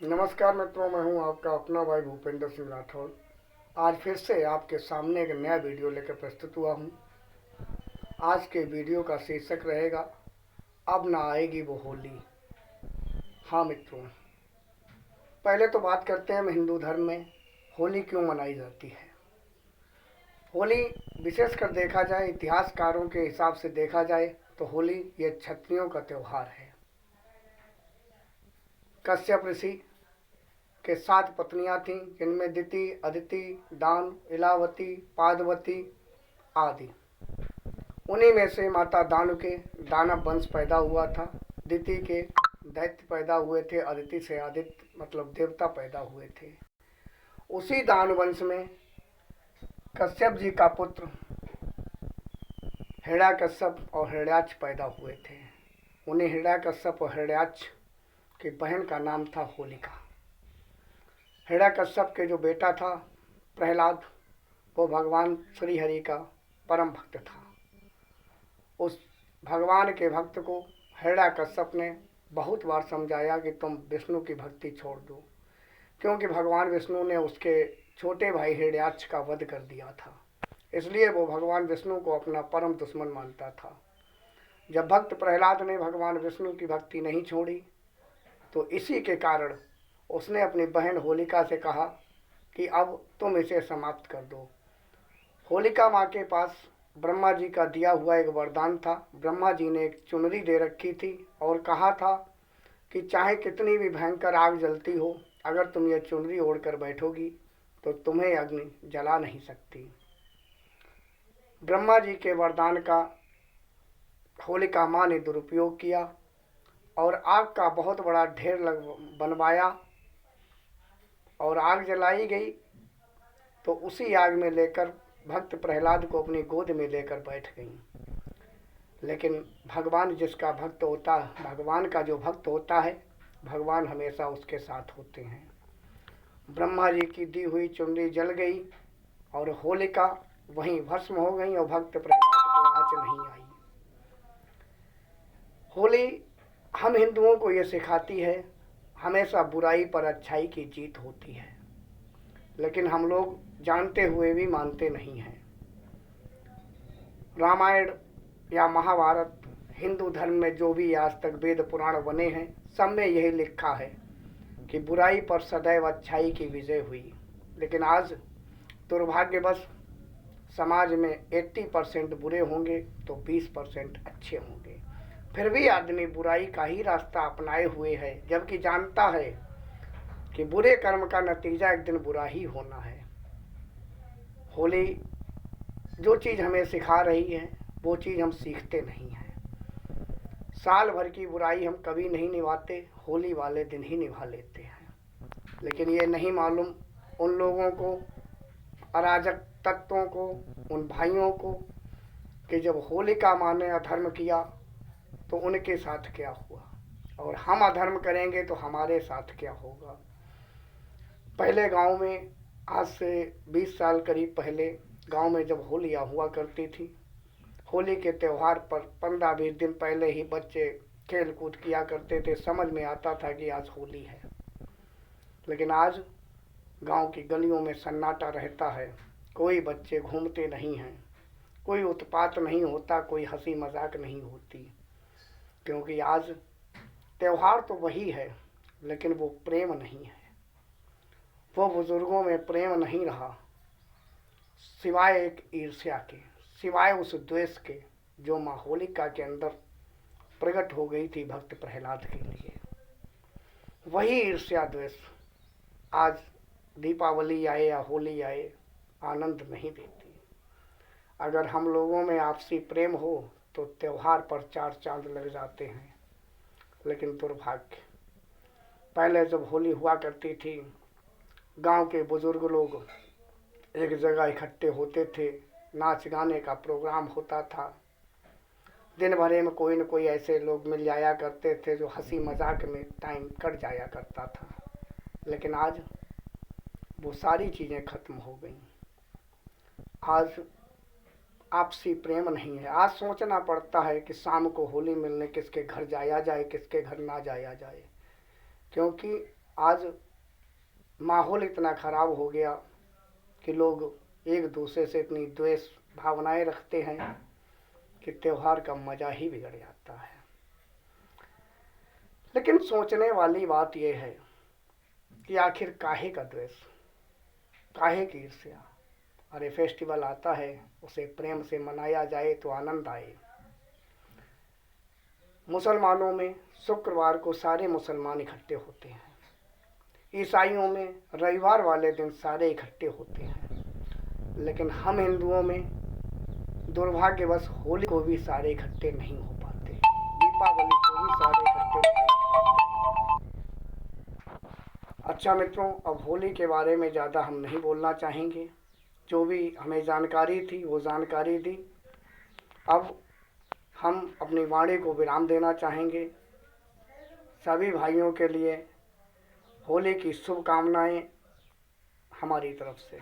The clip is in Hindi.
नमस्कार मित्रों, मैं हूं आपका अपना भाई भूपेंद्र सिंह राठौर। आज फिर से आपके सामने एक नया वीडियो लेकर प्रस्तुत हुआ हूं। आज के वीडियो का शीर्षक रहेगा, अब ना आएगी वो होली। हाँ मित्रों, पहले तो बात करते हैं हम हिंदू धर्म में होली क्यों मनाई जाती है। होली विशेषकर देखा जाए, इतिहासकारों के हिसाब से देखा जाए तो होली ये क्षत्रियों का त्यौहार है। कश्यप ऋषि के 7 पत्नियां थीं, जिनमें दिति, अदिति, दान, इलावती, पादवती आदि। उन्हीं में से माता दानु के दानव वंश पैदा हुआ था। दिति के दैत्य पैदा हुए थे। अदिति से आदित्य मतलब देवता पैदा हुए थे। उसी दान वंश में कश्यप जी का पुत्र हिरण्यकश्यप और हिरण्याक्ष पैदा हुए थे। उन्हें हिरण्यकश्यप और हिरण्याक्ष की बहन का नाम था होलिका। हिरण्यकश्यप के जो बेटा था प्रहलाद, वो भगवान श्री हरि का परम भक्त था। उस भगवान के भक्त को हिरण्यकश्यप ने बहुत बार समझाया कि तुम विष्णु की भक्ति छोड़ दो, क्योंकि भगवान विष्णु ने उसके छोटे भाई हिरण्याक्ष का वध कर दिया था। इसलिए वो भगवान विष्णु को अपना परम दुश्मन मानता था। जब भक्त प्रहलाद ने भगवान विष्णु की भक्ति नहीं छोड़ी, तो इसी के कारण उसने अपनी बहन होलिका से कहा कि अब तुम इसे समाप्त कर दो। होलिका माँ के पास ब्रह्मा जी का दिया हुआ एक वरदान था। ब्रह्मा जी ने एक चुनरी दे रखी थी और कहा था कि चाहे कितनी भी भयंकर आग जलती हो, अगर तुम ये चुनरी ओढ़कर बैठोगी तो तुम्हें अग्नि जला नहीं सकती। ब्रह्मा जी के वरदान का होलिका माँ ने दुरुपयोग किया और आग का बहुत बड़ा ढेर बनवाया और आग जलाई गई। तो उसी आग में लेकर भक्त प्रहलाद को अपनी गोद में लेकर बैठ गई। लेकिन भगवान जिसका भक्त होता है, भगवान का जो भक्त होता है, भगवान हमेशा उसके साथ होते हैं। ब्रह्मा जी की दी हुई चुनरी जल गई और होलिका वहीं भस्म हो गई और भक्त प्रहलाद को आँच नहीं आई। होली हम हिंदुओं को ये सिखाती है, हमेशा बुराई पर अच्छाई की जीत होती है। लेकिन हम लोग जानते हुए भी मानते नहीं हैं। रामायण या महाभारत, हिंदू धर्म में जो भी आज तक वेद पुराण बने हैं, सब में यही लिखा है कि बुराई पर सदैव अच्छाई की विजय हुई। लेकिन आज दुर्भाग्यवश समाज में 80% बुरे होंगे तो 20% अच्छे होंगे। फिर भी आदमी बुराई का ही रास्ता अपनाए हुए है, जबकि जानता है कि बुरे कर्म का नतीजा एक दिन बुरा ही होना है। होली जो चीज़ हमें सिखा रही है, वो चीज़ हम सीखते नहीं हैं। साल भर की बुराई हम कभी नहीं निभाते, होली वाले दिन ही निभा लेते हैं। लेकिन ये नहीं मालूम उन लोगों को, अराजक तत्वों को, उन भाइयों को, कि जब होलिका माँ ने अधर्म किया तो उनके साथ क्या हुआ, और हम अधर्म करेंगे तो हमारे साथ क्या होगा। पहले गांव में, आज से 20 साल करीब पहले, गांव में जब होलियाँ हुआ करती थी, होली के त्यौहार पर 15-20 दिन पहले ही बच्चे खेल कूद किया करते थे। समझ में आता था कि आज होली है। लेकिन आज गांव की गलियों में सन्नाटा रहता है, कोई बच्चे घूमते नहीं हैं, कोई उत्पात नहीं होता, कोई हंसी मजाक नहीं होती। क्योंकि आज त्यौहार तो वही है, लेकिन वो प्रेम नहीं है। वो बुजुर्गों में प्रेम नहीं रहा, सिवाय एक ईर्ष्या के, सिवाय उस द्वेष के जो माँ होलिका के अंदर प्रकट हो गई थी भक्त प्रहलाद के लिए। वही ईर्ष्या द्वेष आज दीपावली आए या होली आए आनंद नहीं देती। अगर हम लोगों में आपसी प्रेम हो तो त्यौहार पर 4 चांद लग जाते हैं। लेकिन दुर्भाग्य, पहले जब होली हुआ करती थी, गांव के बुजुर्ग लोग एक जगह इकट्ठे होते थे, नाच गाने का प्रोग्राम होता था। दिन भरे में कोई न कोई ऐसे लोग मिल जाया करते थे जो हंसी मजाक में टाइम कट जाया करता था। लेकिन आज वो सारी चीज़ें खत्म हो गई। आज आपसी प्रेम नहीं है। आज सोचना पड़ता है कि शाम को होली मिलने किसके घर जाया जाए, किसके घर ना जाया जाए। क्योंकि आज माहौल इतना ख़राब हो गया कि लोग एक दूसरे से इतनी द्वेष भावनाएं रखते हैं कि त्यौहार का मज़ा ही बिगड़ जाता है। लेकिन सोचने वाली बात यह है कि आखिर काहे का द्वेष, काहे की ईर्ष्या। अरे फेस्टिवल आता है, उसे प्रेम से मनाया जाए तो आनंद आए। मुसलमानों में शुक्रवार को सारे मुसलमान इकट्ठे होते हैं, ईसाइयों में रविवार वाले दिन सारे इकट्ठे होते हैं, लेकिन हम हिंदुओं में दुर्भाग्यवश होली को भी सारे इकट्ठे नहीं हो पाते, दीपावली को भी सारे इकट्ठे नहीं हो पाते। अच्छा मित्रों, अब होली के बारे में ज़्यादा हम नहीं बोलना चाहेंगे। जो भी हमें जानकारी थी वो जानकारी दी। अब हम अपनी वाणी को विराम देना चाहेंगे। सभी भाइयों के लिए होली की शुभकामनाएं हमारी तरफ से।